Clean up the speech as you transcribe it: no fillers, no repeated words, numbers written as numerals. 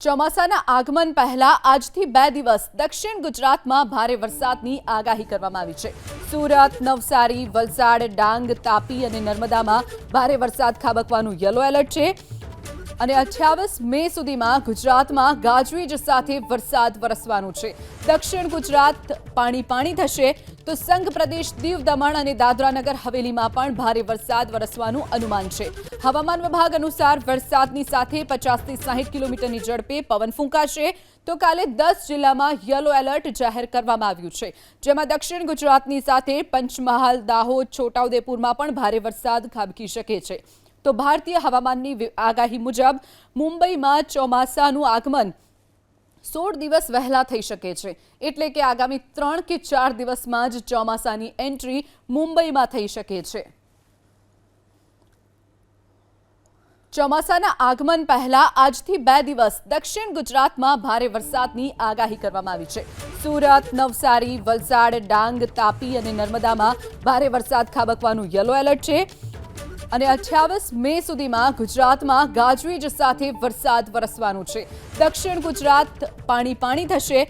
ચોમાસાના આગમન પહેલા આજથી 2 દિવસ દક્ષિણ ગુજરાતમાં ભારે વરસાદની આગાહી કરવામાં આવી છે। સુરત, નવસારી, વલસાડ, ડાંગ, તાપી અને નર્મદામાં ભારે વરસાદ ખાબકવાનું યલો એલર્ટ છે અને 28 મે સુધીમાં ગુજરાતમાં ગાજવીજ સાથે વરસાદ વરસવાનું છે। દક્ષિણ ગુજરાત પાણી થશે તો સંઘ પ્રદેશ દીવ દમણ અને દાદરાનગર હવેલીમાં પણ ભારે વરસાદ વરસવાનું અનુમાન છે। હવામાન વિભાગ અનુસાર વરસાદની સાથે 50 થી 60 કિલોમીટરની ઝડપે પવન ફૂંકાશે તો કાલે 10 જિલ્લામાં યલો એલર્ટ જાહેર કરવામાં આવ્યું છે, જેમાં દક્ષિણ ગુજરાતની સાથે પંચમહાલ, દાહોદ, છોટાઉદેપુરમાં પણ ભારે વરસાદ ખાબકી શકે છે। તો ભારતીય હવામાનની આગાહી મુજબ મુંબઈમાં ચોમાસાનું આગમન 16 દિવસ વહેલા થઈ શકે છે, એટલે કે આગામી 3 કે 4 દિવસમાં જ ચોમાસાની એન્ટ્રી મુંબઈમાં થઈ શકે છે। ચોમાસાના આગમન પહેલા આજથી 2 દિવસ દક્ષિણ ગુજરાતમાં ભારે વરસાદની આગાહી કરવામાં આવી છે। સુરત, નવસારી, વલસાડ, ડાંગ, તાપી અને નર્મદામાં ભારે વરસાદ ખાબકવાનું યલો એલર્ટ છે અને 28 મે સુધીમાં ગુજરાતમાં ગાજવીજ સાથે વરસાદ વરસવાનું છે। દક્ષિણ ગુજરાત પાણી થશે